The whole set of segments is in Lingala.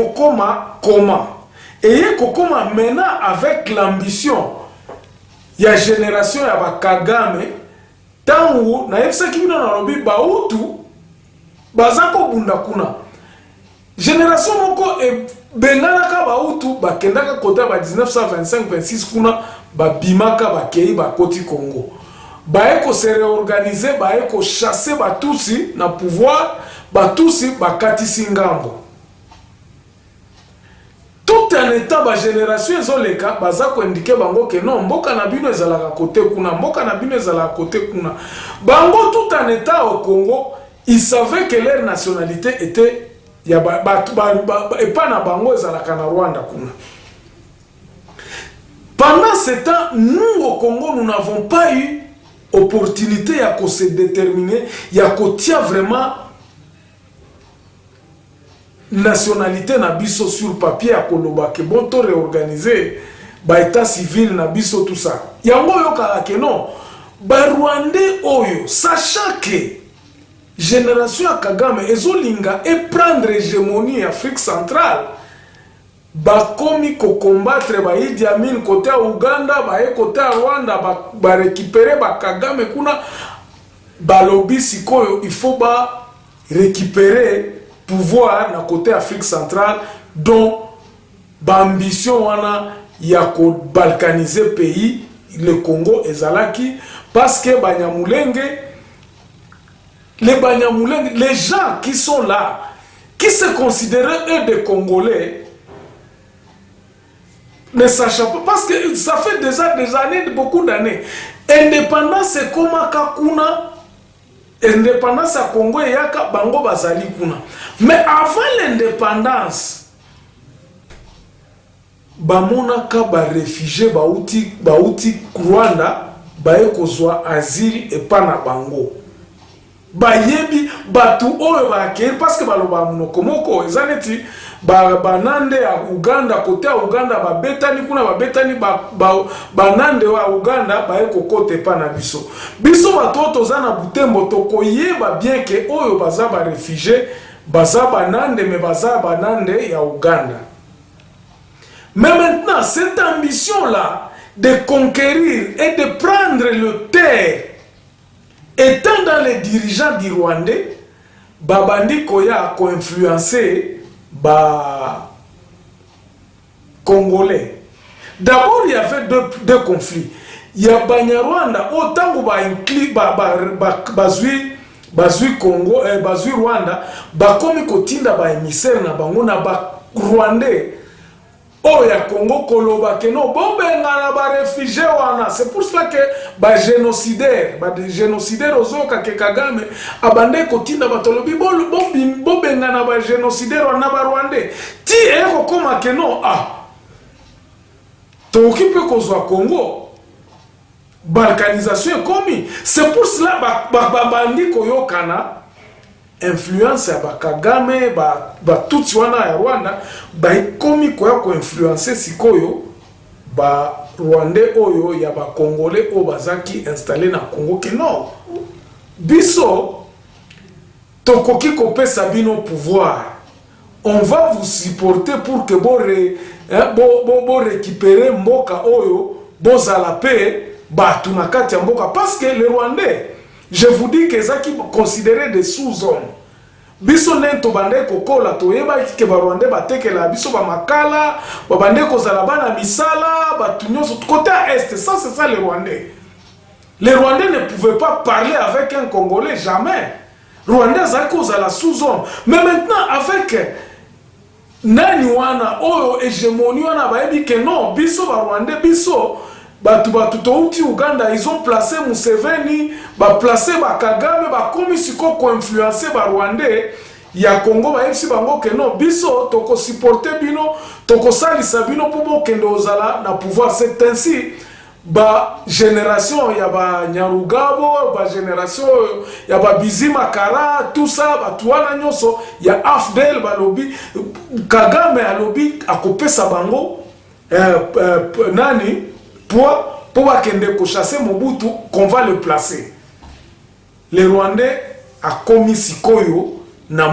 kokoma comment? Et kokoma maintenant avec l'ambition ya génération ya ba Kagame tangu na yebisa kibina na lobi bautu bazako bunda kuna génération moko e bengana ka bautu bakendaka kota ba 1925-26 kuna babimaka bakei bakoti Congo baeko se réorganiser baeko chasser batusi na pouvoir batusi bakatisi ngambo tout un état ba génération ezoleka bazako indiquer bango que non mboka na bino ezalaka côté kuna mboka na bino ezalaka côté kuna bango tout un état au Congo ils savaient que leur nationalité était ya et pas na bango ezalaka na Rwanda kuna. Pendant ce temps, nous au Congo nous n'avons pas eu opportunité à se déterminer, ya kotia vraiment nationalité na biso sur papier à koloba que bon to réorganiser ba état civil na biso tout ça. Yango yoka ke non ba Rwandais oyo sachant que génération ya Kagame ezolinga et prendre hégémonie Afrique centrale ba komi ko combattre ba Idi Amin côté Uganda ba côté Rwanda ba récupérer ba Kagame kuna ba lobby sikoyo il faut ba récupérer pouvoir na côté Afrique centrale dont l'ambition wana ya ko balkaniser pays le Congo ezalaki parce que Banyamulenge les gens qui sont là qui se considèrent eux des Congolais ne sachant pas parce que ça fait déjà des années beaucoup d'années indépendance c'est comme kakuna indépendance à Congo et yaka bango bazali kuna. Mais avant l'indépendance, bamona ka ba réfugié bauti Rwanda bae kozwa asile et pas na bango. Bayebi batu oyo ba ke parce que baloba munokomoko ezaneti banande ya Uganda côté ya Uganda babetani kuna babetani banande wa Uganda bae kokote pa na biso batoto zana Butembo tokoyeba bien que oyo baza ba réfugié baza banande mais baza banande ya Uganda. Mais maintenant cette ambition là de conquérir et de prendre le terre étant dans les dirigeants du Rwandais babandi koya ko influencer ba Congolais. D'abord il y avait deux conflits. Il y a Banyarwanda autant ba incli bazui Congo bazui Rwanda ba komi kotinda ba émissaire na bango na ba Rwandais. Oh ya Congo koloba ke no bombenga na ba réfugié wana. C'est pour cela que ba génocidaire ozoka ke Kagame abande kotinda batolobi bombenga na ba génocidaire wana ba Rwandais. Ti eko koma ke no to okipe kozwa Congo balkanisation ekomi. C'est pour cela bandi koyokana influence ya ba Kagame ba tutsi wana ya Rwanda ba ikomi koya ko influencer sikoyo ba Rwandais oyo ya ba Congolais o bazaki installé na Congo ke non biso tokoki kopesa bino pouvoir, on va vous supporter pour que bo récupérer mboka oyo bozala pe batu na kati ya mboka parce que les Rwandais je vous dis que ça qui considéré des sous-hommes. Biso nento bande kokola to yeba ke ba Rwandais batekela biso ba makala, ba bande kozala bana misala, batunyo côté est, ça c'est ça les Rwandais. Les Rwandais ne pouvaient pas parler avec un Congolais jamais. Rwandais ça kozala sous-homme. Mais maintenant avec nani wana oyo hégémonie wana ba yebi que non, biso ba Rwandais biso batu touti Uganda ils ont placé Museveni ba placé ba Kagame ba komi siko ko influencer ba Rwandais ya Congo ba yebisi bango ke non biso toko supporter bino toko salisa bino pour bo kende ozala na pouvoir. C'est ainsi ba génération ya ba Nyarugabo ba génération ya ba Bizima Kara tout ça ba tuana nyoso ya AFDL ba lobby Kagame a lobby akopesa bango nani pour bakende ko chasser Mobutu qu'on va le placer. Les Rwandais a commis sikoyo na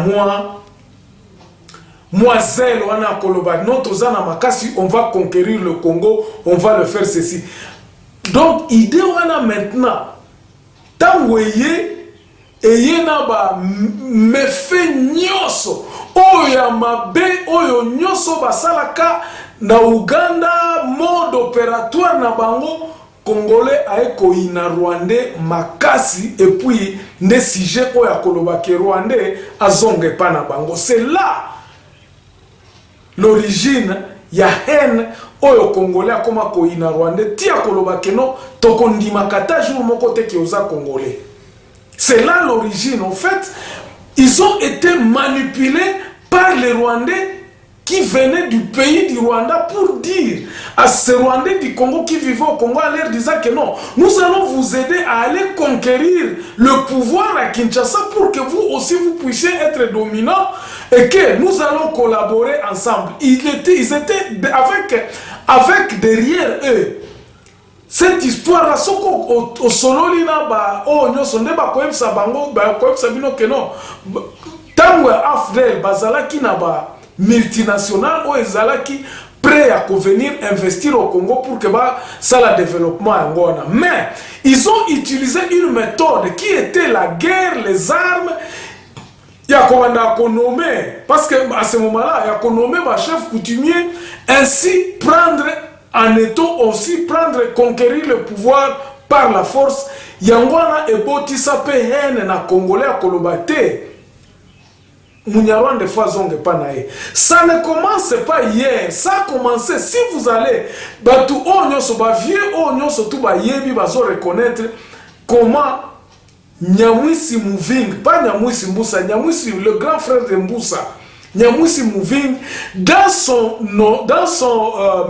Moiselle wana koloba notre zana makasi on va conquérir le Congo, on va le faire ceci. Donc idée wana maintenant tant voyez et na ba me fait nyoso oya mabe oyo nyoso basalaka na Uganda mode opératoire na bango Congolais aeko ina Rwandais makasi et puis ne sujet oya koloba ke Rwandais azonge pa na bango. C'est là l'origine ya haine oyo Congolais akoma ko ina Rwandais tia koloba ke no tokondima kata jour moko te ki oza Congolais. C'est là l'origine. En fait, ils ont été manipulés par les Rwandais qui venaient du pays du Rwanda pour dire à ces Rwandais du Congo qui vivaient au Congo en leur disant que non, nous allons vous aider à aller conquérir le pouvoir à Kinshasa pour que vous aussi vous puissiez être dominants et que nous allons collaborer ensemble. Ils étaient avec derrière eux cette histoire là soko au sololi na ba o nyoso nde ba koyebisa bango ba koyebisa bino ke non tango afdel bazalaki na ba multinational o ezalaki prêt à venir investir au Congo pour que ba ça la développement ngona. Mais ils ont utilisé une méthode qui était la guerre, les armes. Il y a qu'on nommer parce que à ce moment-là il y a qu'on nommer ma chef coutumier ainsi prendre en étant aussi prendre conquérir le pouvoir par la force. Yangwana eboti sape hene na Congolais à Kolobate. Munyarwanda des fois zonge panae. Ça ne commence pas hier, ça a commencé. Si vous allez batu onyo so ba vieux onyo so tu ba yebi bazo reconnaître comment Nyamwisi Moving, pas Nyamwisi Mbusa, Nyamwisi le grand frère de Mbusa. Nyamwisi Moving, dans son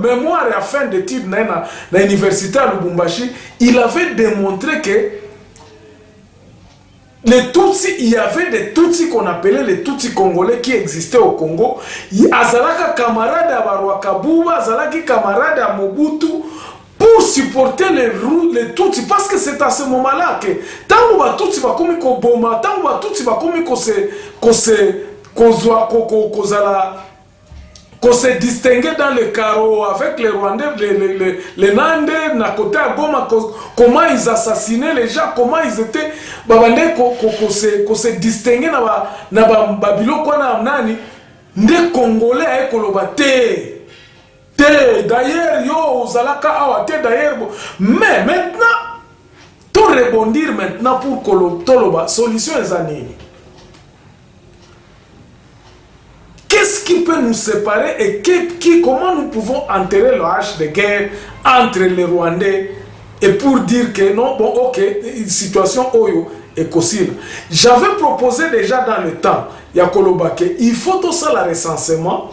mémoire à fin d'études dans l'université à Lubumbashi, il avait démontré que les Tutsis, il y avait des Tutsis qu'on appelait les Tutsis congolais qui existaient au Congo. Azalaka camarade à Barwakabuba, Azalaki camarade à Mobutu pour supporter les Tutsis. Parce que c'est à ce moment-là que tant que les Tutsis va comme Koboma, tant que les Tutsis va comme qu'on s'est distingué dans le carreau avec les Rwandais, les Nandais, na côté à Goma, comment ils assassinaient les gens, comment ils étaient, qu'on s'est distingué na Babylone, quoi na amnani, des Congolais à Ekolobate. D'ailleurs, yo, Zalaka Awate, d'ailleurs, mais maintenant, tout rebondir maintenant pour Kolobate, solution est années. Qu'est-ce qui peut nous séparer et comment nous pouvons enterrer le hache de guerre entre les Rwandais et pour dire que non, bon, ok, situation oyo est possible. J'avais proposé déjà dans le temps, Yakoloba, qu'il faut tout ça le recensement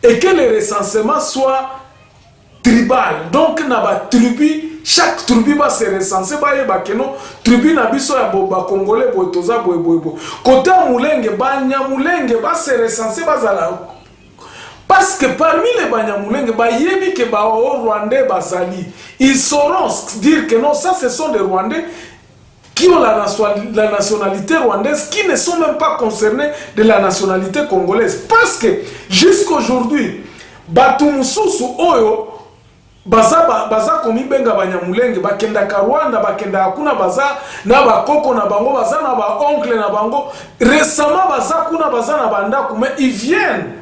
et que le recensement soit tribal. Donc, chaque tribu va se recenser, tribu na biso ya boba congolais botoza boyeboyebo. Côté Moulenge, Banyamulenge va se recenser bazala. Parce que parmi les Banyamulenge, yebi ke ba Rwandais bazali, ils sauront dire que non, ça ce sont des Rwandais qui ont la nationalité rwandaise, qui ne sont même pas concernés de la nationalité congolaise. Parce que jusqu'aujourd'hui, Batumususu Oyo, baza komi benga Banyamulenge, bakenda ka Rwanda, bakenda kuna baza na bakoko na bango, baza na ba oncle na bango, récemment baza kuna baza na bandaku, mais ils viennent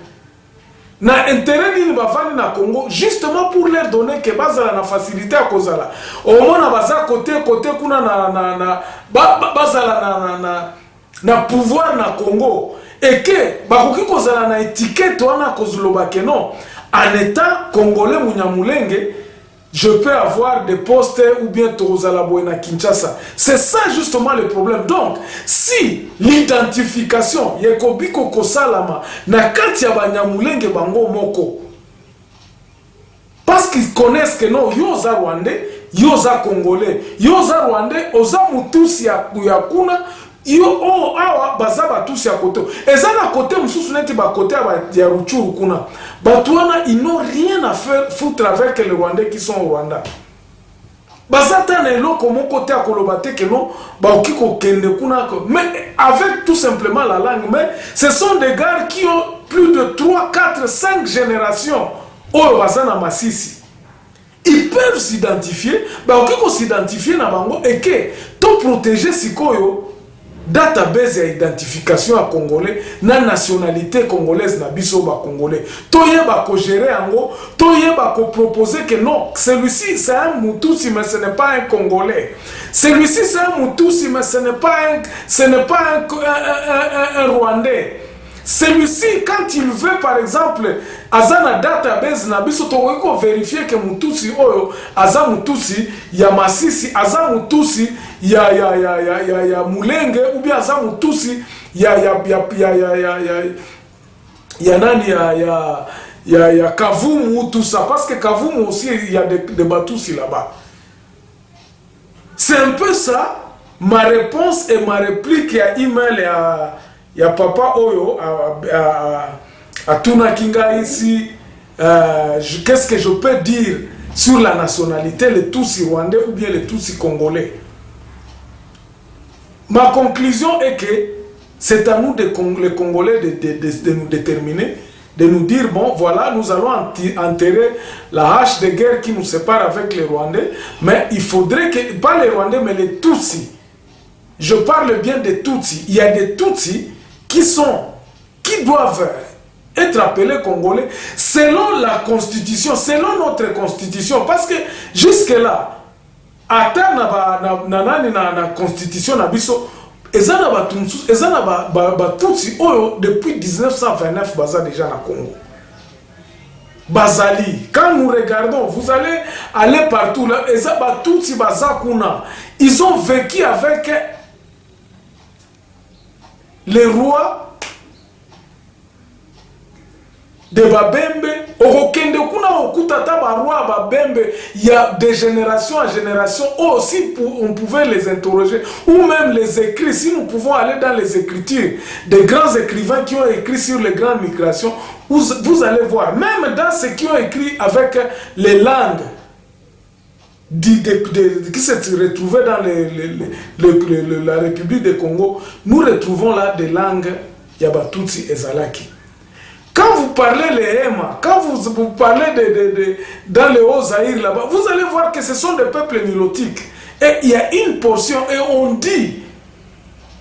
na intérêt nini bafani na Congo justement pour leur donner que bazala na facilité à kozala. Au moins baza côté kuna bazala na pouvoir na Congo et que bakoki kozala na étiquette wana kozloba que non. En étant congolais Munyamulenge, je peux avoir des postes ou bien Torozalaboena Kinshasa. C'est ça justement le problème. Donc, si l'identification, Yekobiko Kosalama, na kati ya Banyamulenge bango moko, parce qu'ils connaissent que non, yoza Rwandais, yoza Congolais, yoza Rwandais, oza mutusi ya kuna, yo o awa bazaba tous ya koto ezana côté mususu neti ba côté ya Ruchuru kuna batuana ils n'ont rien à faire foutre avec les Rwandais qui sont au Rwanda. Bazata na eloko mon côté à kolobate que non, ba okiko kende kuna ko. Mais avec tout simplement la langue, mais ce sont des gars qui ont plus de 3, 4, 5 générations au bazana masisi. Ils peuvent s'identifier, ba okiko s'identifier na bango et que tout protéger sikoyo database ya identification à congolais na nationalité congolaise na biso ba congolais toyeba ko gérer yango toyeba ko proposer que non celui-ci c'est un Mutusi mais ce n'est pas un congolais, celui-ci c'est un Mutusi mais ce n'est pas un Rwandais. Celui-ci, quand il veut, par exemple, Azana database na biso to vérifier que Mutusi oyo, Aza Mutusi, ya Masisi, Aza Mutusi, ya Mulenge, ou bien Aza Mutusi, ya nani, ya Kavumu, tout ça. Parce que Kavumu aussi, il y a des Batusi là-bas. C'est un peu ça, ma réponse et ma réplique à email et à. Il y a papa Oyo à Tuna Kinga ici. Qu'est-ce que je peux dire sur la nationalité, les Tutsi rwandais ou bien les Tutsi congolais? Ma conclusion est que c'est à nous, les Congolais, de nous déterminer, de nous dire, bon, voilà, nous allons enterrer la hache de guerre qui nous sépare avec les Rwandais, mais il faudrait que, pas les Rwandais, mais les Tutsi. Je parle bien des Tutsi. Il y a des Tutsi qui doivent être appelés Congolais selon la Constitution, selon notre Constitution. Parce que jusque-là, à la Constitution, depuis 1929, baza déjà na Congo. Bazali, quand nous regardons, vous allez aller partout là, ils ont vécu avec les rois de Babembe, Orokende kuna okutata ba roi Babembe, il y a de génération en génération, aussi on pouvait les interroger, ou même les écrits, si nous pouvons aller dans les écritures des grands écrivains qui ont écrit sur les grandes migrations, vous allez voir, même dans ceux qui ont écrit avec les langues qui se retrouvaient dans la République du Congo, nous retrouvons là des langues Yabatutsi et Zalaki. Quand vous parlez les Hema, quand vous parlez dans le Haut-Zaïre là-bas, vous allez voir que ce sont des peuples nilotiques. Et il y a une portion, et on dit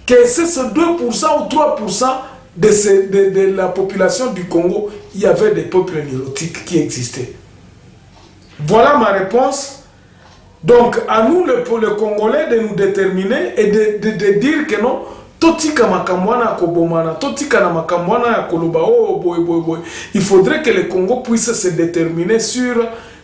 que c'est ce 2% ou 3% de la population du Congo, il y avait des peuples nilotiques qui existaient. Voilà ma réponse. Donc, à nous, les Congolais, de nous déterminer et de dire que non, totika makamwana kobomana, totika na makamwana koloba, oh boy. Il faudrait que le Congo puisse se déterminer sur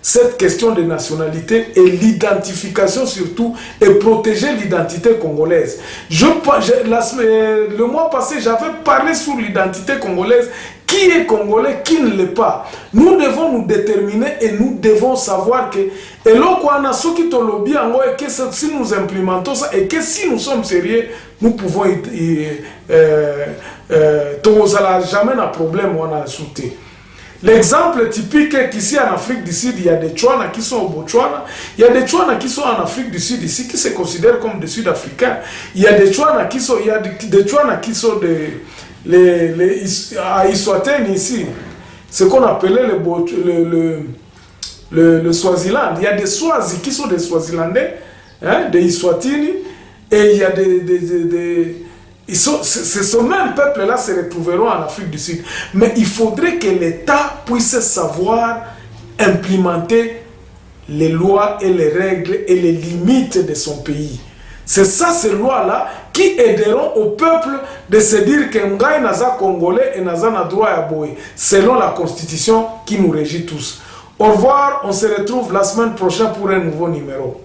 cette question de nationalité et l'identification surtout, et protéger l'identité congolaise. Le mois passé, j'avais parlé sur l'identité congolaise. Qui est congolais, qui ne l'est pas. Nous devons nous déterminer et nous devons savoir que et que si nous implémentons ça et que si nous sommes sérieux, nous pouvons jamais un problème. L'exemple typique est qu'ici en Afrique du Sud, il y a des Tchouana qui sont au Botswana, il y a des Tchouana qui sont en Afrique du Sud ici, qui se considèrent comme des Sud-Africains. Il y a des Tchouana qui sont, à Iswateni ici, ce qu'on appelait le Swaziland. Il y a des Swazis qui sont des Swazilandais, hein, des Iswatini, et il y a ce même peuple-là se retrouveront en Afrique du Sud. Mais il faudrait que l'État puisse savoir implémenter les lois et les règles et les limites de son pays. C'est ça, ces lois-là, qui aideront au peuple de se dire que Ngai naza congolais et naza na droit à boy, selon la constitution qui nous régit tous. Au revoir, on se retrouve la semaine prochaine pour un nouveau numéro.